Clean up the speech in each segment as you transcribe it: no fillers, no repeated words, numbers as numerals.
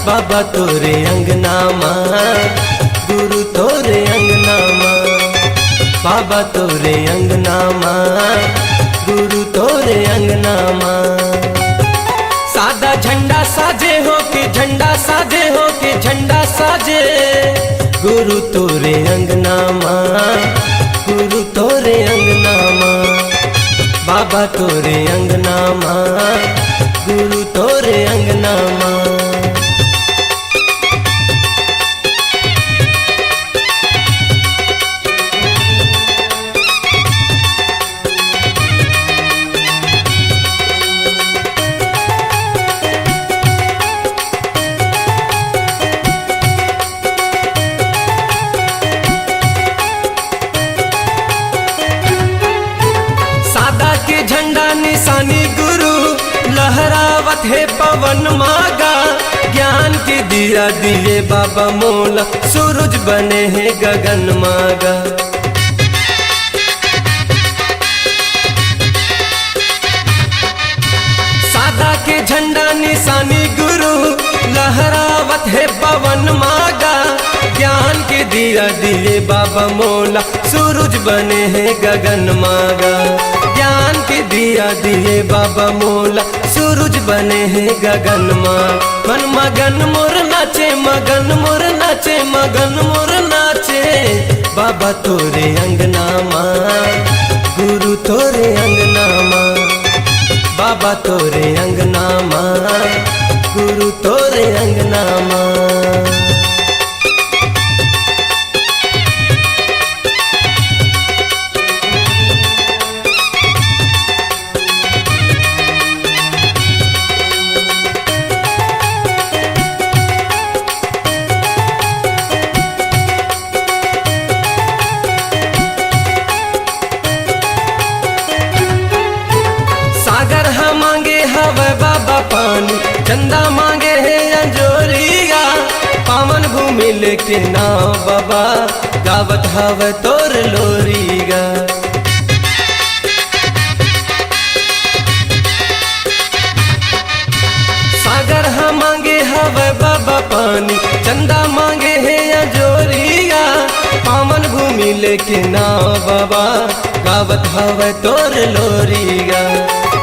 बाबा तोरे अंगना माँ, गुरु तोरे अंगना माँ, बाबा तोरे अंगना माँ, गुरु तोरे अंगना माँ। सादा झंडा साजे हो के झंडा साजे हो के झंडा साजे, गुरु तोरे अंगना माँ, गुरु तोरे अंगना माँ, बाबा तोरे अंगना माँ, गुरु तोरे अंगना माँ। निशानी गुरु लहरावत है पवन मागा, ज्ञान के दिया दिए बाबा मोला, सूरज बने हैं गगन मागा। सादा के झंडा निशानी गुरु लहरावत है पवन मागा, ज्ञान के दिया दिए बाबा मोला, सूरज बने हैं गगन मागा। ज्ञान के दिया दिए बाबा मोला, सूरज बने हैं गगन माँ। मन मगन मोर नाचे मगन मोर नाचे मगन मोर नाचे, बाबा तोरे अंगना माँ, गुरु तोरे अंगना माँ, बाबा तोरे अंगना माँ, गुरु तोरे अंगना माँ। बाबा पानी चंदा मांगे है अंजोरिया, पावन भूमि लेके नाव बाबा, गावत हवे तोर लोरिया। सागर हम मांगे हवे बाबा पानी, चंदा मांगे है अंजोरिया, पावन भूमि लेके नाव बाबा, गावत हवे तोर लोरिया।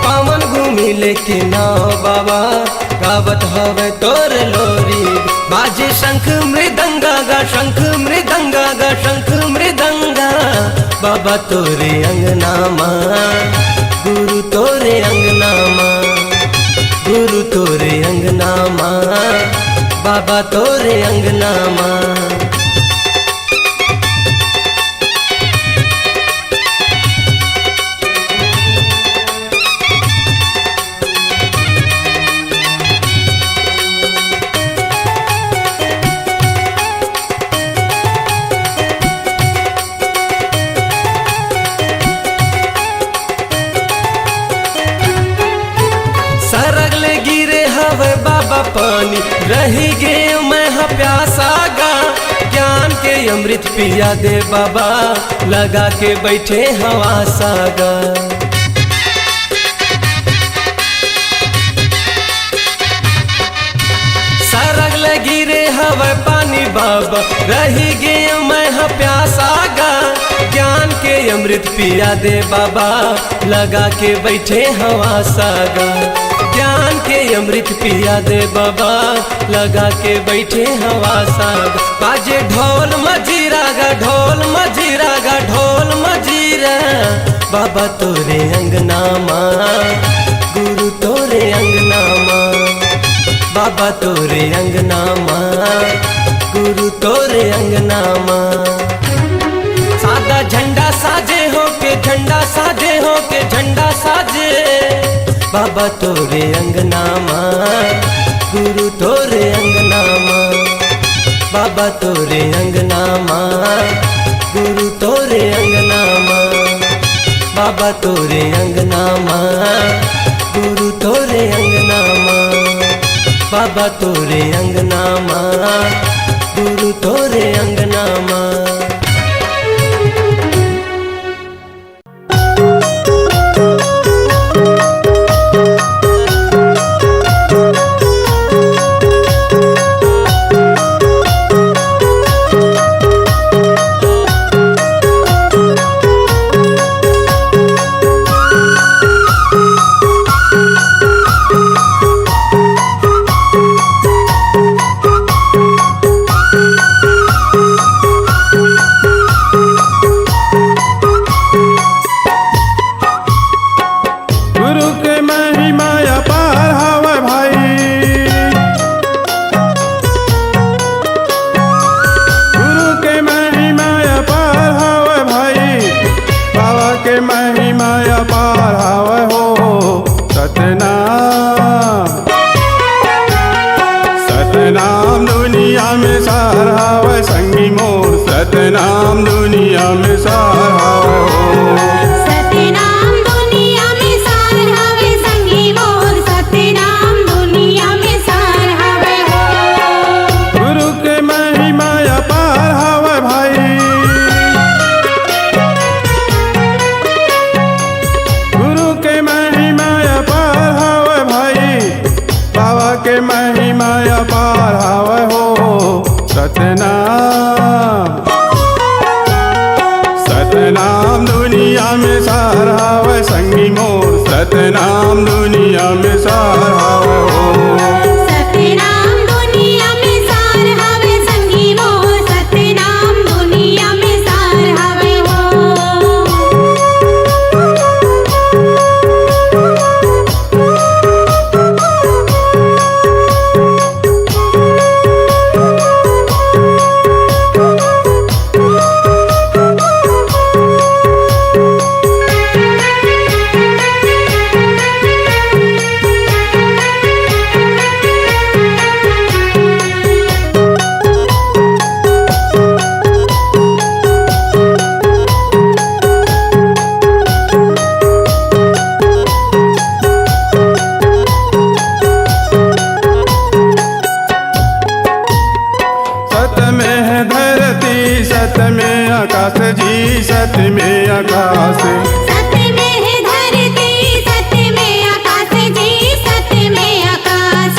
पावन भूमि लेके नाव बाबा, गावत हवे तोर लोरी। बाजे शंख मृदंगा गा शंख मृदंगा गा शंख मृदंगा, बाबा तोरे अंगना माँ, गुरु तोरे अंगना माँ, गुरु तोरे अंगना माँ, बाबा तोरे अंगना माँ। बाबा पानी रही गे मैं प्यासा गा, ज्ञान के अमृत पिया दे बाबा, लगा के बैठे हवा सागा। सरग लगी रे हवा पानी बाबा, रही गे मैं प्यासा गा, ज्ञान के अमृत पिया दे बाबा, लगा के बैठे हवा सागा। ज्ञान के अमृत पिया दे बाबा, लगा के बैठे हवा साग। बाजे ढोल मजीरा गा ढोल मजीरा गा ढोल मजीरा, बाबा तोरे अंगना माँ, गुरु तोरे अंगना माँ, बाबा तोरे अंगना माँ, गुरु तोरे अंगना माँ। सादा झंडा साजे हो के झंडा साजे हो के झंडा साजे, बाबा तोरे अंगना माँ, गुरु तोरे अंगना माँ, बाबा तोरे अंगना माँ, गुरु तोरे अंगना माँ, बाबा तोरे अंगना माँ, गुरु तोरे अंगना माँ, बाबा तोरे अंगना माँ, गुरु तोरे अंगना माँ। दुनिया में सार हावै संगी मोर सतनाम दुनिया में सार हावै हो। सतनाम दुनिया में सार हवे संगी मोर सतनाम दुनिया में सार हवे हो। गुरु के महिमा अपार हावै भाई, गुरु के महिमा अपार हावै भाई, बाबा के महिमा अपार हावै हो। सतनाम सतनाम दुनिया में सार हावै संगी मोर सतनाम दुनिया में सार हावै हो। सतनाम दुनिया में सार हवे संगी मोर सतनाम दुनिया में सार हवे हो। सत में है धरती सत में आकाश जी सत में आकाश, सत में है धरती सत में आकाश जी सत में आकाश।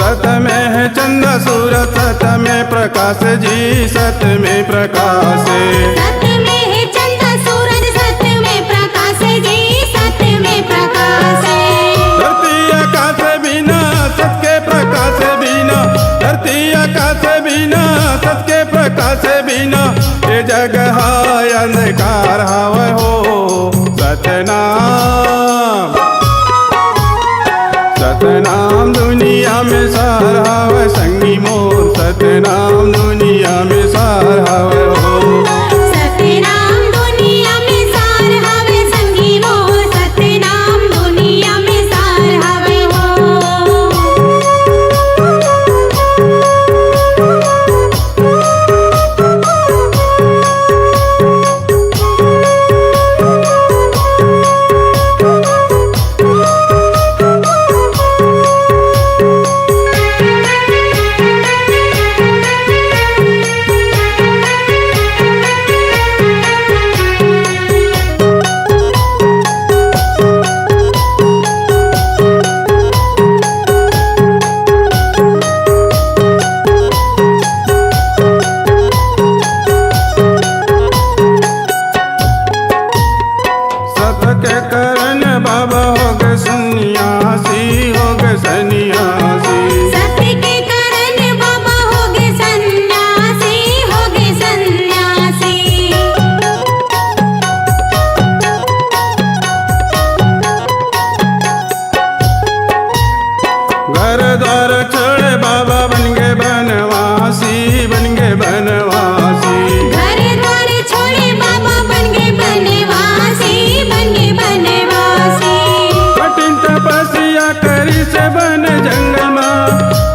सत में है चंद्र सूरज सत में प्रकाश जी सत में प्रकाश, सत में है चंद्र सूरज सत में प्रकाश जी सत में प्रकाश। धरती आकाश बिना सत के प्रकाश बिना, धरती आकाश बिना सत के प्रकाश बिना, ये जगह है अंधकार हावै हो। सतनाम सतनाम दुनिया में सार हावै संगी मोर सतनाम दुनिया में सार हावै हो। सतनाम दुनिया में सार हवे संगी मोर सतनाम दुनिया में सार हवे हो। सत के करण बाबा हो गए सन्यासी हो गए सन्यासी, सत के कारण बाबा हो गए सन्यासी हो गए सन्यासी। घर द्वार छोड़े बाबा बन गए बनवासी बन गए बनवासी, घर द्वार छोड़े बाबा बन गए बनवासी बन गए बनवासी। कठिन तपस्या करी से बन जंगल माँ,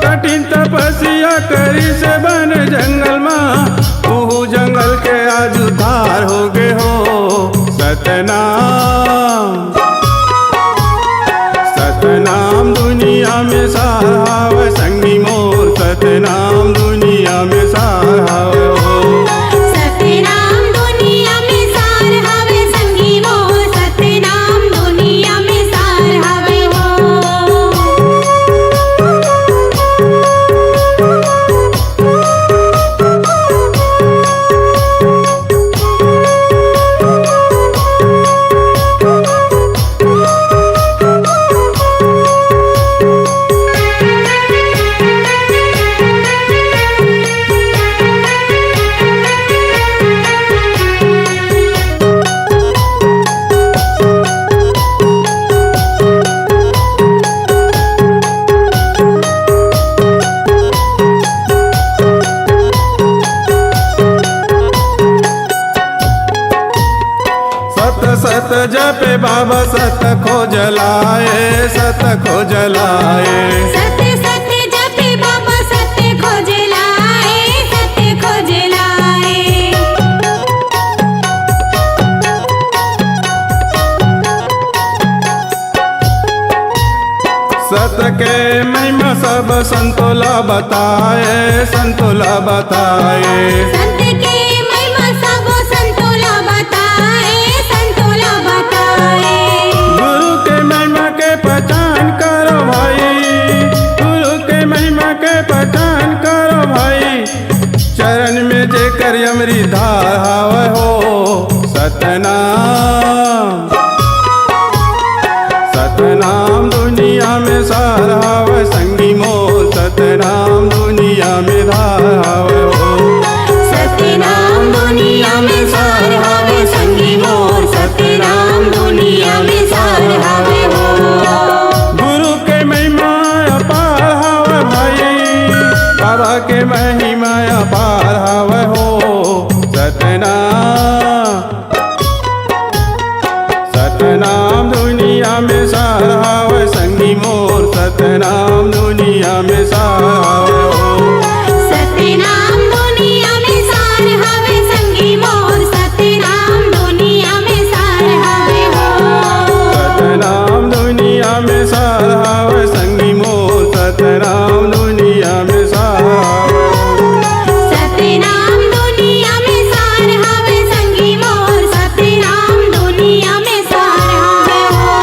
कठिन तपस्या करी से बन जंगल माँ, तू जंगल के आज उद्धार हो गए हो। सतनाम सतनाम दुनिया में सार हावै संगी मोर सतनाम दुनिया में सार हावै हो। सतनाम दुनिया में सार हवे संगी मोर सतनाम दुनिया में सार हवे हो। सत जपे बाबा सत खोजलाए सत खोजलाए सत्य सत्य जपे बाबा सत्य खोज लाए सत्य खोज लाए सत के महिमा सब संतोला बताए संतोला बताए संत के महिमा सब संतोला बताए संतोला बताए गुरु के महिमा के पहचान करो भाई गुरु के महिमा के पहचान करो भाई चरण में जेकर अमृत धार हावे हो सतनाम सतनाम दुनिया में सार हावे संगी मोर सतनाम दुनिया में धार हावे हो सतनाम दुनिया में सार हावे संगी मोर सतनाम दुनिया में सार हावे हो गुरु के महिमा अपार हावे भाई बाबा के महिमा अपार हावे हो सतनाम सतनाम दुनिया में सार हावे संगी मोर सतनाम दुनिया में सार हावे हो सतनाम दुनिया में सार हावे संगी मोर सतनाम दुनिया में सार हावे हो सतनाम दुनिया में सार हावे संगी मोर सतनाम दुनिया में सार हावे सतनाम दुनिया में सार हावे संगी मोर सतनाम दुनिया में सार हावे हो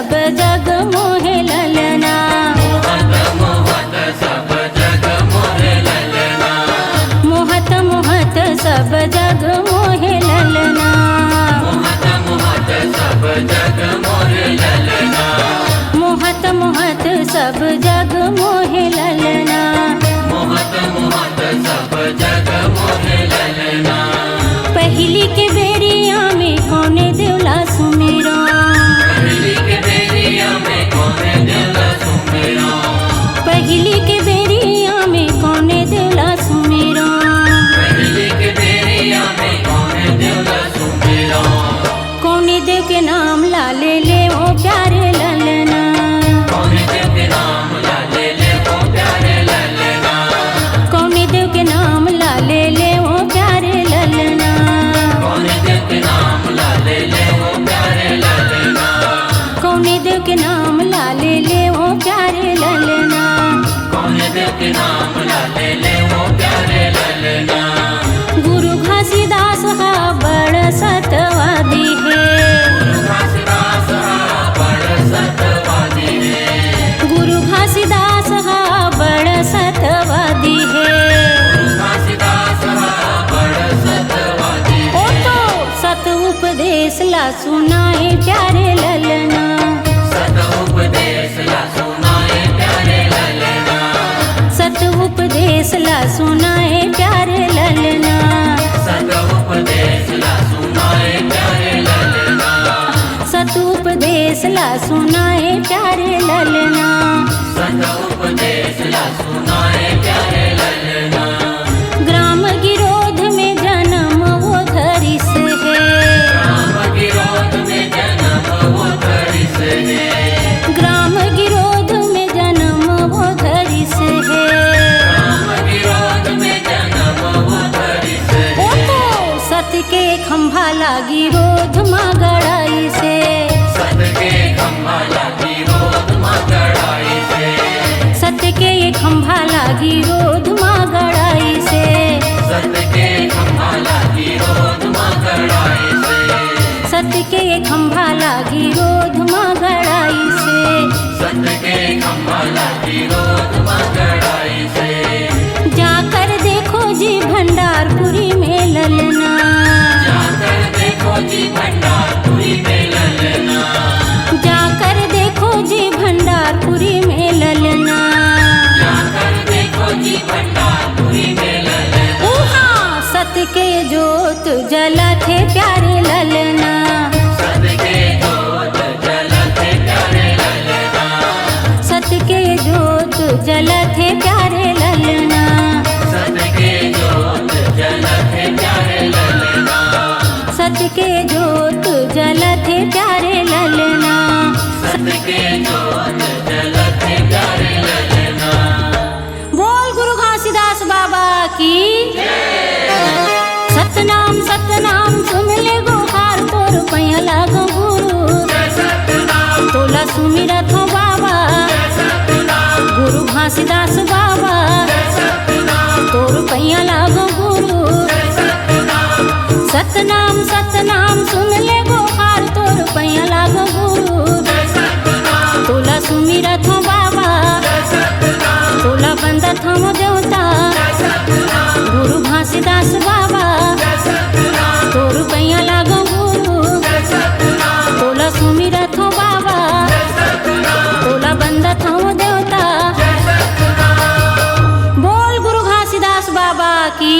सब जग मोहे ललना मोहत मोहत सब जग मोहे ललना मोहत मोहत सब जग मोहे ललना पहली के बेरिया में कौने देवला सुमेरा पहली के बेरिया में कौने देवला सुमेरा कौने देव के नाम लाले ले ओ प्यारे ललना कौने देव के नाम लाले ले ओ प्यारे ललना कौने देव के नाम लाले ले ओ प्यारे ललना कौने देव के नाम लाले ले ओ प्यारे ललना कौने देव के नाम लाले ले ओ प्यारे ललना कौने देव के नाम लाले ले ओ प्यारे ललना गुरु घासीदास हा बड़ सतवादी है गुरु घासीदास हा बड़ सतवादी है ओ तो सत उपदेश ला सुनाए प्यारे ललना सत उपदेश ला सुनाए प्यारे ललना सत उपदेश ला सुनाए प्यारे ललना सत उपदेश ला सुनाए प्यारे ललना सत उपदेश ला सुनाए प्यारे ललना सत उपदेश ला सुनाए प्यारे ललना ग्राम गिरोध में जन्म वो धरिस है ग्राम गिरोध में जन्म वो धरिस है ग्राम गिरोध में जन्म वो धरिस है ग्राम गिरोध में जन्म वो धरिस है ओ तो सत के खंभा लागी रोध माँ गड़ाई से सत के खंभा लागी रोध माँ गड़ाई से सत के खंभा लागी रोध माँ गड़ाई से सत के खंभा लागी रोध माँ गड़ाई से सत के खंभा लागी रोध माँ गड़ाई से सत के खंभा लागी रोध माँ गड़ाई से जाकर देखो जी भंडारपुरी में ललना जाकर देखो जी भंडारपुरी में ललना जाकर देखो जी भंडारपुरी में ललना जाकर देखो जी भंडारपुरी में ललना उहा सत के जोत जला थे प्यारे ललना सत के जोत जला थे प्यारे ललना सत के जोत जला थे प्यारे ललना सत के जोत जला थे प्यारे ललना सत के जोत जला थे प्यारे ललना सत के जोत जला थे प्यारे ललना बोल गुरु घासीदास बाबा की सतनाम सतनाम सुन ले गोहार तोर पैया लागो गुरु तोला सुमिरा थो बाबा गुरु घासीदास बाबा तोर पैया लागो गुरु सतनाम सतनाम सुन ले गोहार तोर पैया लागो गुरु तोला सुमिरा थो बाबा तोला बंदा थो देवता गुरु घासीदास बाबा तोर पैया लागो गुरु तोला सुमिरा थो बाबा तोला बंदा थो देवता बोल गुरु घासीदास बाबा की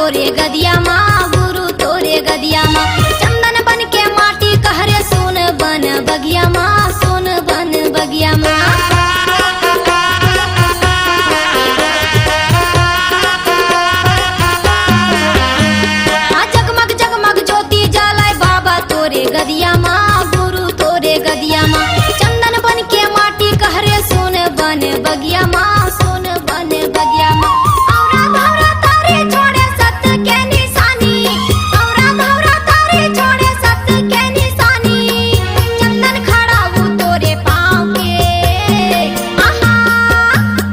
तोरे गदिया माँ गुरु तोरे गदिया माँ चंदन बन के माटी कहरे सोन बन बगिया माँ सोन बन बगिया माँ जगमग जगमग ज्योति जलाए बाबा तोरे गदिया माँ गुरु तोरे गदिया माँ चंदन बन के माटी कहरे सोन बन बगिया माँ सोन बन बगिया माँ औरा धौरा तारे छोड़े सत्य के निशानी औरा धौरा तारे छोड़े सत्य के निशानी चंदन खड़ा वो तोरे पाँव के आहा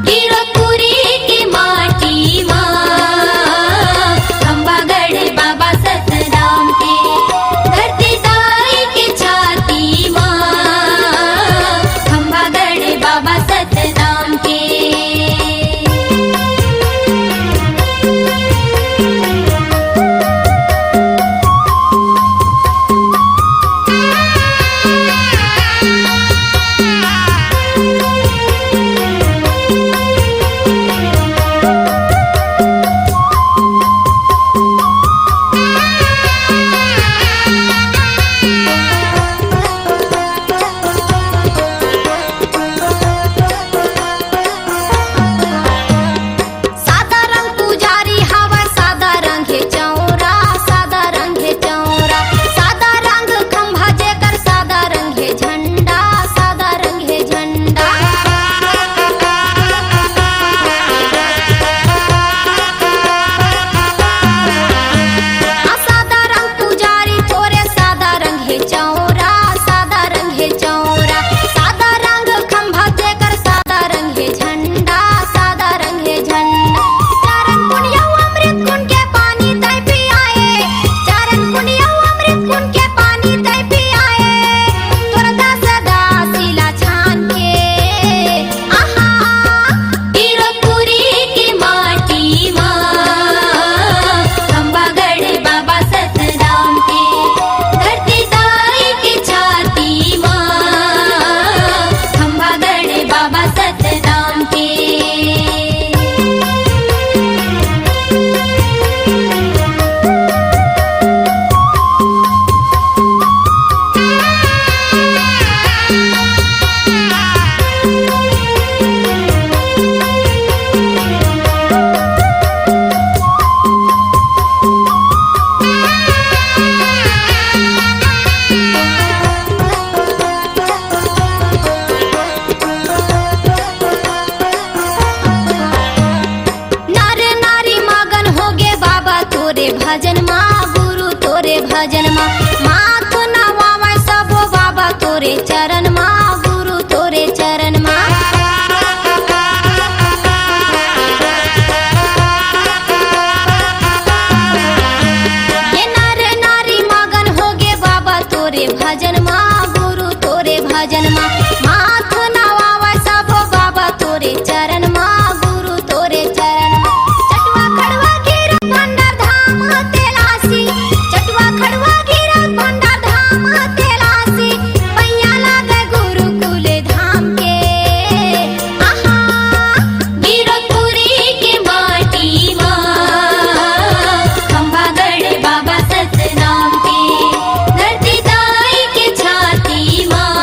गिरपुरी की माटी माँ खंबागढ़ बाबा सतराम के धरती दाई की छाती माँ खंबागढ़ बाबा सतराम के सादा रंग पुजारी हवा सादा रंग है चौरा सादा रंग है चौरा सादा रंग खंभा जेकर सादा रंग है झंडा सादा रंग है झंडा सादा रंग पुजारी तोरे सादा रंग है चौरा सादा रंग है चौरा सादा रंग खंभा जेकर सादा रंग है झंडा सादा रंग है झंडा चरण पुण्य अमृत कुंड के पानी तय पियाए चरण पुण्य अमृत कुंड के पानी तय पियाए तोर दास दासिला छान के आहा गिरपुरी की माटी माँ खंबागढ़ बाबा सतराम के धरती दाई की छाती माँ खंबागढ़ बाबा सतराम के नारे नारी मगन हो गे बाबा तोरे भजन माँ गुरु तोरे भजन माँ माँ तो नवावा सबो बाबा तोरे चरण माँ गुरु तोरे चरण माँ ये नारे नारी मगन हो गे बाबा तोरे भजन माँ गुरु तोरे भजन माँ माँ तो नवावा सबो बाबा तोरे चरण माँ गुरु तोरे चरण माँ चटवा खड़वा गिरा भंडार धाम तेलासी चटवा खड़वा गिरा भंडार धाम तेलासी पैया लागे गुरुकुल धाम के आहा गिरपुरी की माटी माँ खंबागढ़ बाबा सतराम के धरती दाई की छाती माँ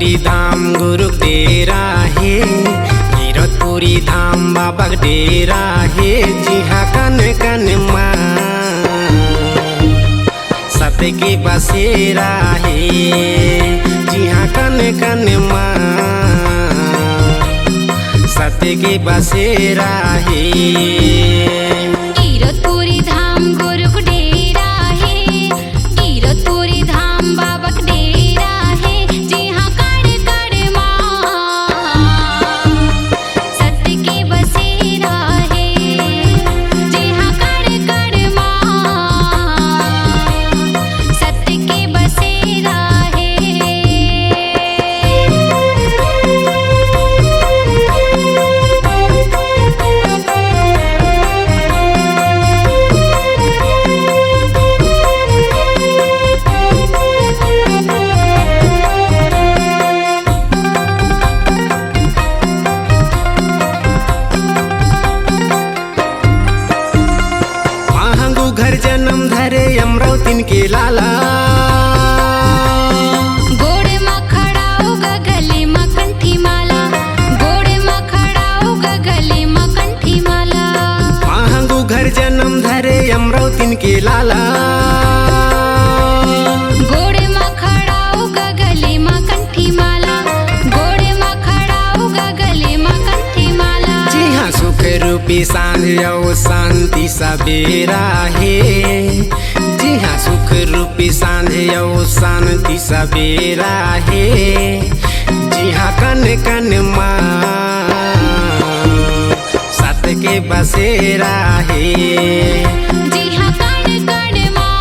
गिरतपुरी धाम गुरु डेरा है, गिरतपुरी धाम बाबा डेरा है। जी हाँ कन कन माँ सत्य के बसेरा है। जी हाँ कन कन माँ सत्य के बसेरा है। गिरतपुरी धाम गुरु डेरा है, गिरतपुरी धाम बाबा डेरा है। जी हाँ कड़ कड़ माँ सत्य के बसेरा है। जी हाँ कड़ कड़ माँ सत्य के बसेरा है। महंगू घर जन्म धरे अमरावतीन के लाला। गोड़ में खड़ा होगा गले में कंठी माला, गोड़ में खड़ा होगा गले में कंठी माला। महंगू घर जन्म धरे अमरावतीन के लाला। गोड़ में खड़ा होगा गले में कंठी माला, गोड़ में खड़ा होगा गले में कंठी माला। जी हाँ सुख रूपी सांझ और शांति सवेरा है। जी हाँ सुख रूपी सांझ और शांति सवेरा है। जी हाँ कन कन माँ सत्य के बसेरा है। जी हाँ कड़ कड़ माँ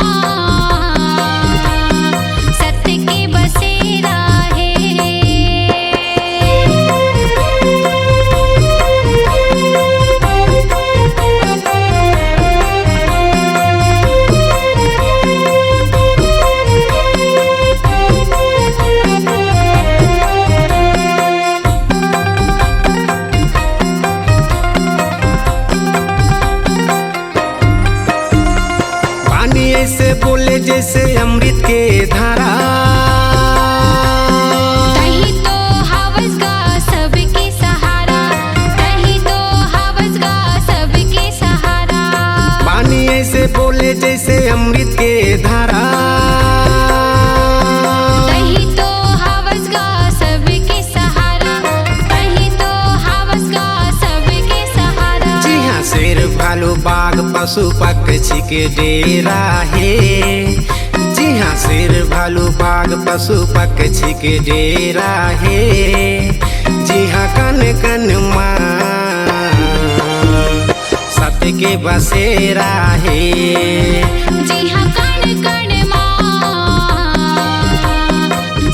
सत्य के बसेरा है। पानी ऐसे बोले जैसे अमृत के धारा। कहीं तो हवस गा सबके सहारा, कहीं तो हवस गा सबके सहारा। पानी ऐसे बोले जैसे अमृत के धारा। कहीं तो हवस गा सबके सहारा, कहीं तो हवस गा सबके सहारा। जी हाँ शेर भालू बाघ पशु पक्षी के डेरा है। जी हाँ शेर भालू बाघ पशु पक्षी के डेरा है। जी हाँ कन कन माँ सत्य के बसेरा है। जी हाँ कड़ कड़ माँ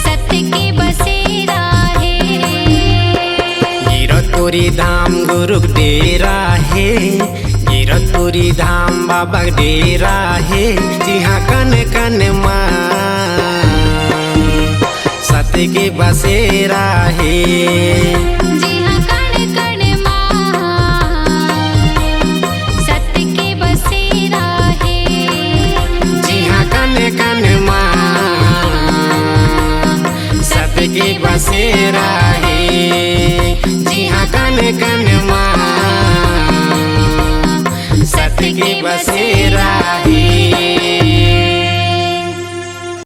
सत्य के बसेरा है। गिरतपुरी धाम गुरु डेरा है, गिरतपुरी धाम बाबा डेरा है। जी हाँ कन कन माँ सत्य के बसेरा है। जी हाँ कड़ कड़ माँ सत्य के बसेरा है। जी हाँ कन कन माँ सत्य के बसेरा है। जी हाँ कन कन माँ सत्य के बसेरा है।